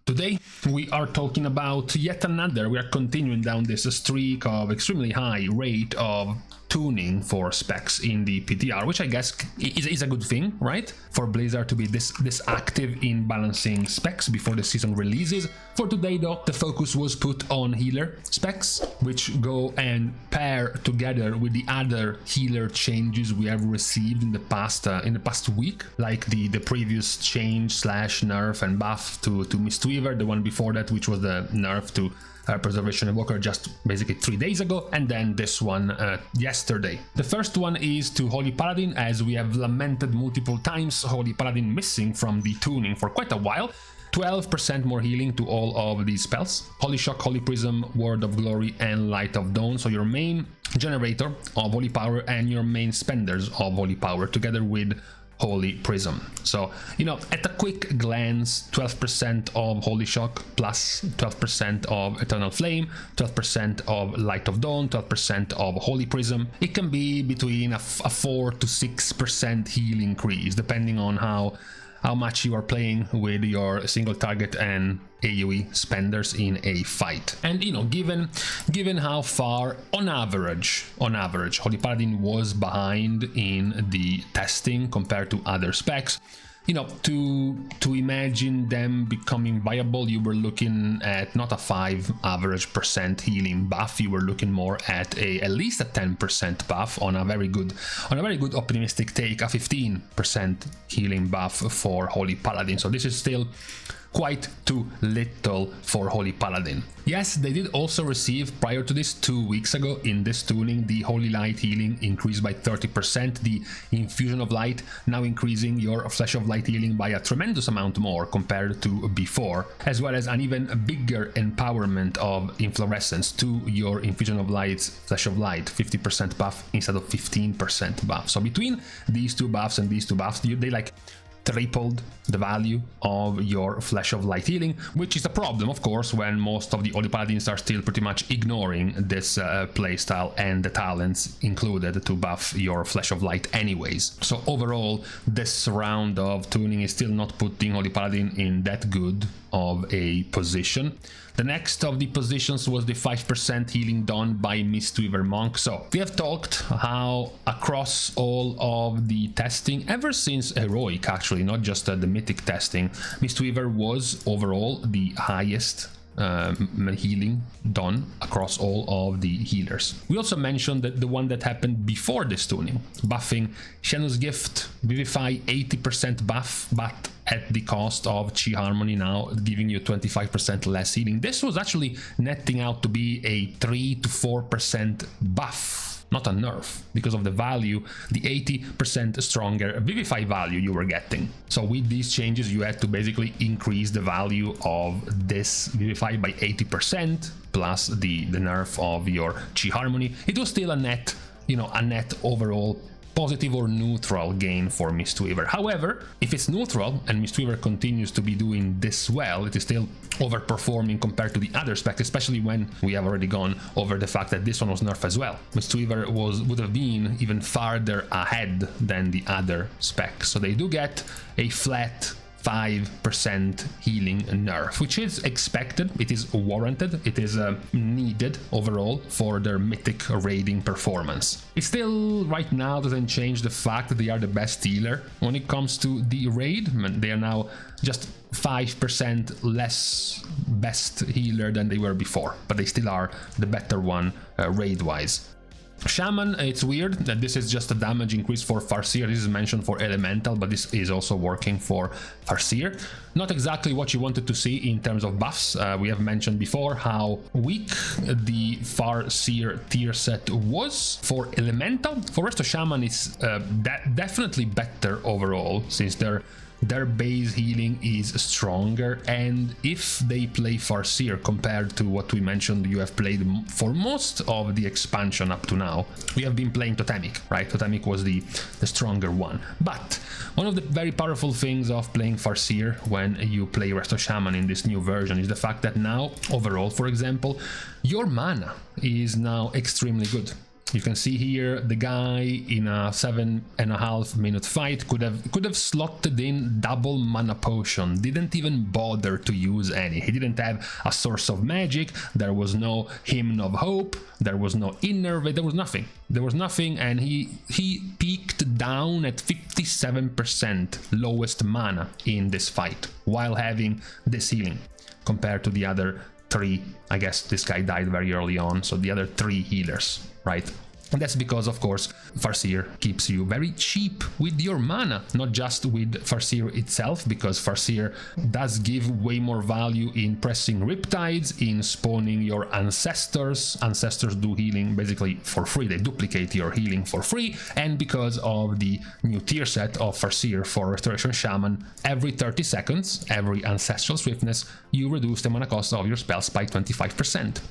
Today we are talking about yet another, we are continuing down this streak of extremely high rate of tuning for specs in the PTR, which I guess is a good thing, right? For Blizzard to be this active in balancing specs before the season releases. For today though, the focus was put on healer specs, which go and pair together with the other healer changes we have received in the past week, like the previous change / nerf and buff to Mistweaver, the one before that, which was the nerf to Preservation Evoker just basically 3 days ago, and then this one yesterday. The first one is to Holy Paladin, as we have lamented multiple times, Holy Paladin missing from the tuning for quite a while. 12% more healing to all of these spells. Holy Shock, Holy Prism, Word of Glory, and Light of Dawn. So your main generator of Holy Power and your main spenders of Holy Power, together with Holy Prism. So, you know, at a quick glance, 12% of Holy Shock plus 12% of Eternal Flame, 12% of Light of Dawn, 12% of Holy Prism. It can be between a 4 to 6% heal increase, depending on how much you are playing with your single target and AoE spenders in a fight. And you know, given how far on average Holy Paladin was behind in the testing compared to other specs, you know, to imagine them becoming viable, you were looking at not a 5% average healing buff, you were looking more at at least a 10% buff on a very good optimistic take, a 15% healing buff for Holy Paladin. So this is still quite too little for Holy Paladin. Yes, they did also receive, prior to this, 2 weeks ago in this tuning, the Holy Light healing increased by 30%, the Infusion of Light now increasing your Flash of Light healing by a tremendous amount more compared to before, as well as an even bigger empowerment of Inflorescence to your Infusion of Light's Flash of Light, 50% buff instead of 15% buff. So between these two buffs and these two buffs, they like tripled the value of your Flash of Light healing, which is a problem, of course, when most of the Holy Paladins are still pretty much ignoring this playstyle and the talents included to buff your Flash of Light anyways. So overall, this round of tuning is still not putting Holy Paladin in that good of a position. The next of the positions was the 5% healing done by Mistweaver Monk. So we have talked how across all of the testing, ever since Heroic actually, not just the Mythic testing, Mistweaver was overall the highest healing done across all of the healers. We also mentioned that the one that happened before this tuning, buffing Xenos Gift, Vivify 80% buff, but at the cost of Chi Harmony, now giving you 25% less healing. This was actually netting out to be a 3 to 4% buff, not a nerf, because of the value, the 80% stronger Vivify value you were getting. So with these changes, you had to basically increase the value of this Vivify by 80% plus the nerf of your Chi Harmony. It was still a net overall positive or neutral gain for Mistweaver. However, if it's neutral and Mistweaver continues to be doing this well, it is still overperforming compared to the other specs, especially when we have already gone over the fact that this one was nerfed as well. Mistweaver would have been even farther ahead than the other specs. So they do get a flat 5% healing nerf, which is expected, it is warranted, it is needed overall for their mythic raiding performance. It still right now doesn't change the fact that they are the best healer when it comes to the raid. They are now just 5% less best healer than they were before, but they still are the better one raid wise. Shaman, it's weird that this is just a damage increase for Farseer. This is mentioned for Elemental, but this is also working for Farseer. Not exactly what you wanted to see in terms of buffs. We have mentioned before how weak the Farseer tier set was for Elemental. For Resto Shaman, it's definitely better overall, since their base healing is stronger, and if they play Farseer compared to what we mentioned you have played for most of the expansion up to now, we have been playing Totemic, right? Totemic was the stronger one. But one of the very powerful things of playing Farseer when you play Resto Shaman in this new version is the fact that now, overall, for example, your mana is now extremely good. You can see here the guy in a 7.5 minute fight could have slotted in double mana potion, didn't even bother to use any. He didn't have a source of magic, there was no hymn of hope, there was no innervate, there was nothing. There was nothing, and he peaked down at 57% lowest mana in this fight while having this healing compared to the other 3. I guess this guy died very early on, so the other 3 healers, right? And that's because, of course, Farseer keeps you very cheap with your mana, not just with Farseer itself, because Farseer does give way more value in pressing Riptides, in spawning your Ancestors. Ancestors do healing basically for free, they duplicate your healing for free, and because of the new tier set of Farseer for Restoration Shaman, every 30 seconds, every Ancestral Swiftness, you reduce the mana cost of your spells by 25%.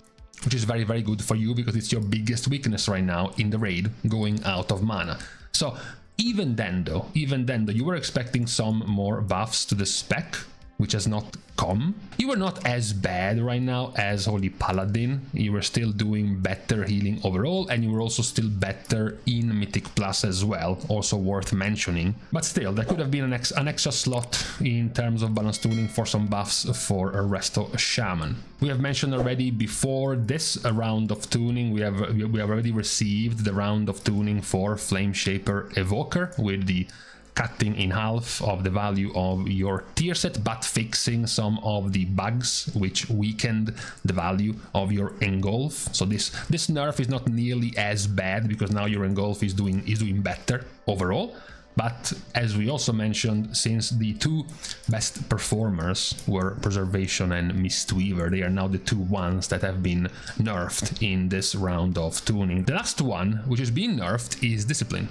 Which is very, very good for you because it's your biggest weakness right now in the raid, going out of mana. So even then though, you were expecting some more buffs to the spec, which has not come. You were not as bad right now as Holy Paladin. You were still doing better healing overall, and you were also still better in Mythic Plus as well, also worth mentioning. But still, there could have been an extra slot in terms of balance tuning for some buffs for a Resto Shaman. We have mentioned already before this a round of tuning. We have already received the round of tuning for Flame Shaper Evoker with the cutting in half of the value of your tier set, but fixing some of the bugs which weakened the value of your engulf. So this nerf is not nearly as bad because now your engulf is doing better overall. But as we also mentioned, since the 2 best performers were Preservation and Mistweaver, they are now the 2 ones that have been nerfed in this round of tuning. The last one which is being nerfed is Discipline.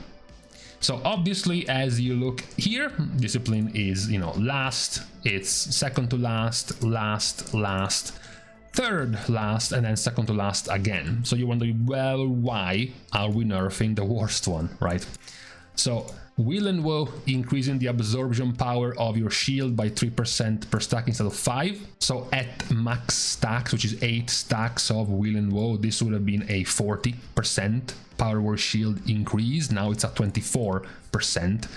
So obviously, as you look here, Discipline is, last, it's second to last, last, third last, and then second to last again. So you're wondering, well, why are we nerfing the worst one, right? So Will and Woe increasing the absorption power of your shield by 3% per stack instead of 5. So at max stacks, which is 8 stacks of Will and Woe, this would have been a 40% power word shield increase. Now it's a 24%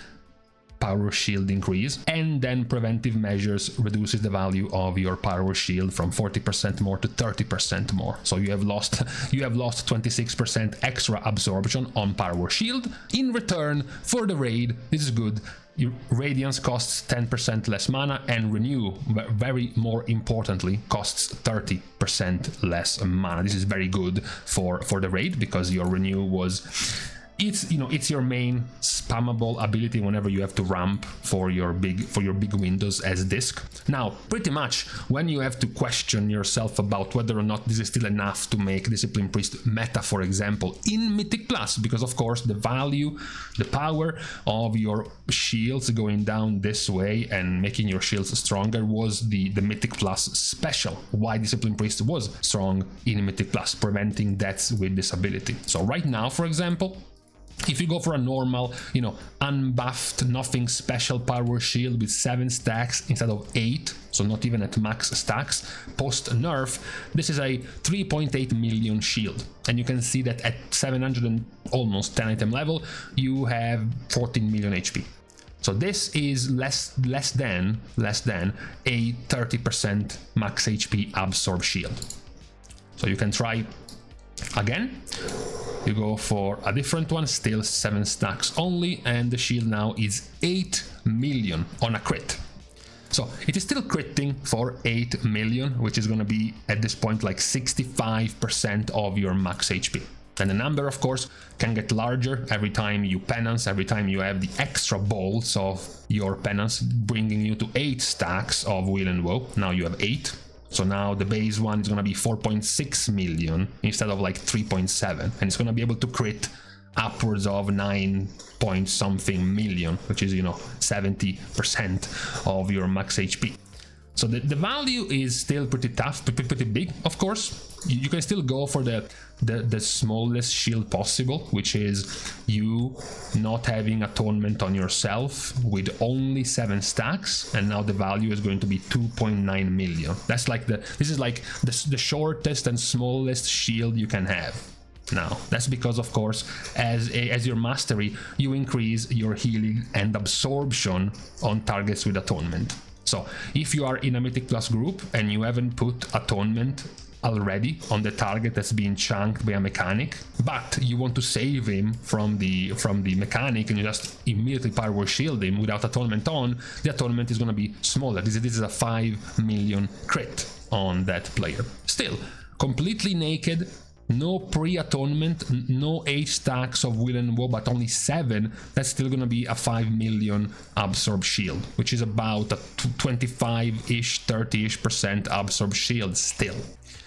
power shield increase. And then preventive measures reduces the value of your power shield from 40% more to 30% more. So you have lost 26% extra absorption on power shield. In return for the raid, this is good. Your Radiance costs 10% less mana, and Renew, very more importantly, costs 30% less mana. This is very good for the raid because your Renew was... It's your main spammable ability whenever you have to ramp for your big windows as disc. Now, pretty much when you have to question yourself about whether or not this is still enough to make Discipline Priest meta, for example, in Mythic Plus, because of course the power of your shields going down this way and making your shields stronger was the Mythic Plus special. Why Discipline Priest was strong in Mythic Plus, preventing deaths with this ability. So right now, for example, if you go for a normal, unbuffed, nothing special power shield with 7 stacks instead of 8, so not even at max stacks, post nerf, this is a 3.8 million shield. And you can see that at 700 and almost 10 item level, you have 14 million HP. So this is less than a 30% max HP absorb shield. So you can try again. You go for a different one, still 7 stacks only, and the shield now is 8 million on a crit. So it is still critting for 8 million, which is going to be at this point like 65% of your max HP. And the number, of course, can get larger every time you penance, every time you have the extra bolts of your penance, bringing you to 8 stacks of Will and Woe. Now you have 8. So now the base one is going to be 4.6 million instead of like 3.7, and it's going to be able to crit upwards of 9 point something million, which is 70% of your max HP. So the value is still pretty tough, pretty big. Of course, you can still go for the smallest shield possible, which is you not having atonement on yourself with only 7 stacks, and now the value is going to be 2.9 million. That's like this is like the shortest and smallest shield you can have. now. That's because, of course, as your mastery, you increase your healing and absorption on targets with Atonement. So if you are in a Mythic Plus group and you haven't put Atonement already on the target that's being chunked by a mechanic, but you want to save him from the mechanic and you just immediately power shield him without Atonement on, the Atonement is going to be smaller. This is a 5 million crit on that player. Still, completely naked, no pre-Atonement, no 8 stacks of Will and Woe, but only 7, that's still going to be a 5 million absorb shield, which is about a 25-ish, 30-ish% absorb shield still.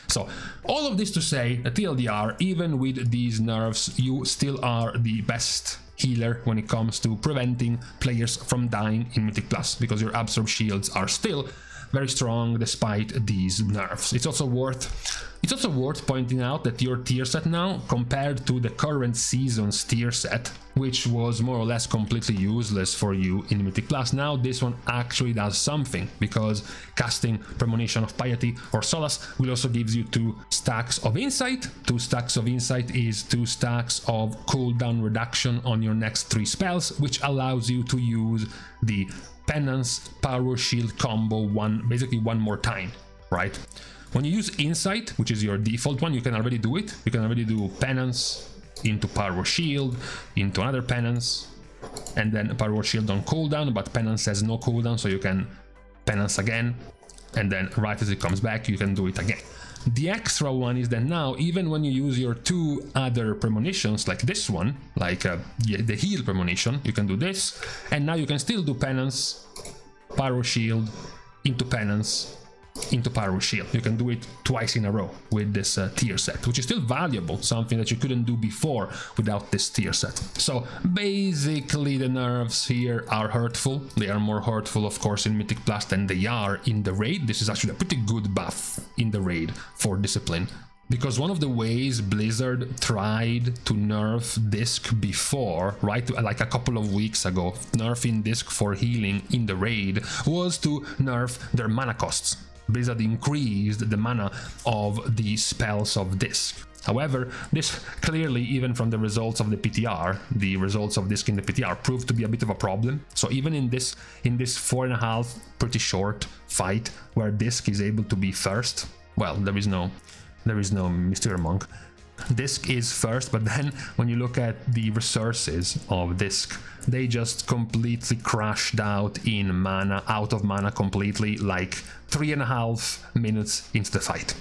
So all of this to say that TLDR, even with these nerfs, you still are the best healer when it comes to preventing players from dying in Mythic Plus, because your absorb shields are still very strong despite these nerfs. It's also worth pointing out that your tier set now, compared to the current season's tier set, which was more or less completely useless for you in Mythic Plus, now this one actually does something, because casting Premonition of Piety or Solace will also gives you 2 stacks of Insight. 2 stacks of Insight is 2 stacks of cooldown reduction on your next 3 spells, which allows you to use the Penance Power Shield combo basically one more time, right? When you use Insight, which is your default one, you can already do it. You can already do Penance into Power Shield, into another Penance, and then Power Shield on cooldown, but Penance has no cooldown, so you can Penance again, and then right as it comes back, you can do it again. The extra one is that now, even when you use your 2 other premonitions, like this one, like the heal premonition, you can do this, and now you can still do Penance, Power Shield, into Penance, into Power Shield. You can do it twice in a row with this tier set, which is still valuable, something that you couldn't do before without this tier set. So basically the nerfs here are hurtful. They are more hurtful, of course, in Mythic Plus than they are in the raid. This is actually a pretty good buff in the raid for Discipline, because one of the ways Blizzard tried to nerf Disc before, right, like a couple of weeks ago, nerfing Disc for healing in the raid, was to nerf their mana costs. Blizzard increased the mana of the spells of Disc. However, this clearly, even from the results of the PTR, the results of Disc in the PTR proved to be a bit of a problem. So even in this 4.5 pretty short fight where Disc is able to be first, well, there is no Mistweaver Monk. Disc is first, but then when you look at the resources of Disc, they just completely crashed out of mana completely, like 3.5 minutes into the fight.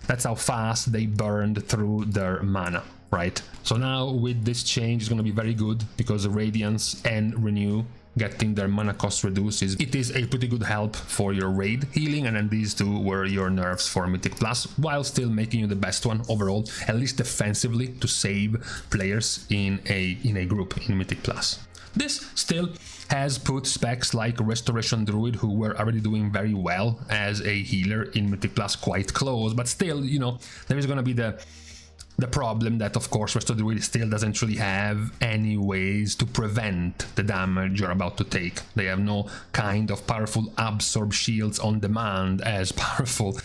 That's how fast they burned through their mana, right? So now with this change, it's going to be very good, because Radiance and Renew getting their mana cost reduced, it is a pretty good help for your raid healing, and then these 2 were your nerfs for Mythic Plus, while still making you the best one overall, at least defensively, to save players in a group in Mythic Plus. This still has put specs like Restoration Druid, who were already doing very well as a healer in Mythic Plus, quite close, but still, you know, there is going to be the problem that, of course, Resto Druid still doesn't really have any ways to prevent the damage you're about to take. They have no kind of powerful absorb shields on demand as powerful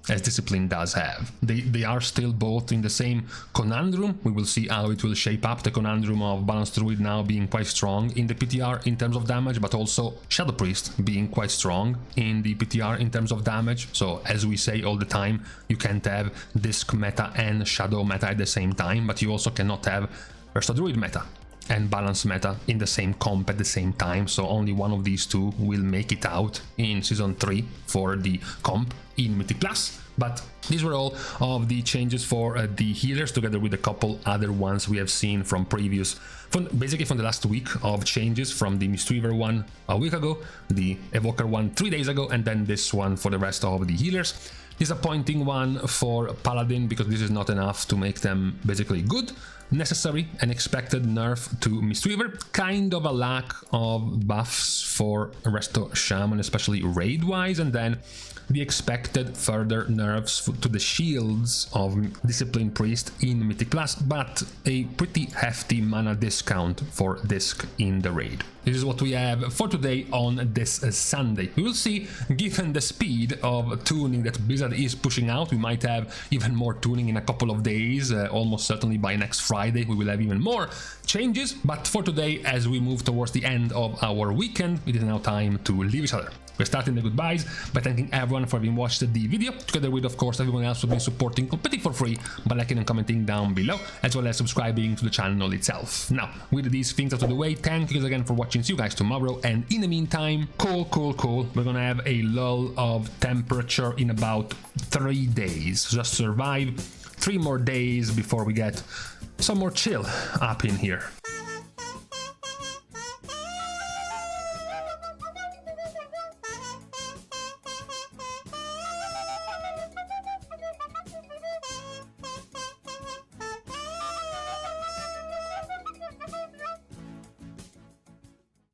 as Discipline does have. They are still both in the same conundrum. We will see how it will shape up, the conundrum of Balanced Druid now being quite strong in the PTR in terms of damage, but also Shadow Priest being quite strong in the PTR in terms of damage. So as we say all the time, you can't have Disc meta and Shadow meta at the same time, but you also cannot have Resto Druid meta and Balance meta in the same comp at the same time, so only one of these 2 will make it out in Season 3 for the comp in Mythic Plus. But these were all of the changes for the healers, together with a couple other ones we have seen from basically from the last week of changes, from the Mistweaver one a week ago, the Evoker one 3 days ago, and then this one for the rest of the healers. Disappointing one for Paladin, because this is not enough to make them basically good. Necessary and expected nerf to Mistweaver. Kind of a lack of buffs for Resto Shaman, especially raid-wise, and then the expected further nerfs to the shields of Discipline Priest in Mythic Plus, but a pretty hefty mana discount for Disc in the raid. This is what we have for today on this Sunday. We will see, given the speed of tuning that Blizzard is pushing out, we might have even more tuning in a couple of days, almost certainly by next Friday we will have even more changes. But for today, as we move towards the end of our weekend, it is now time to leave each other. We're starting the goodbyes by thanking everyone for having watched the video, together with, of course, everyone else who's been supporting completely for free by liking and commenting down below, as well as subscribing to the channel itself. Now, with these things out of the way, thank you guys again for watching. See you guys tomorrow, and in the meantime, cool. We're gonna have a lull of temperature in about 3 days. So just survive 3 more days before we get some more chill up in here.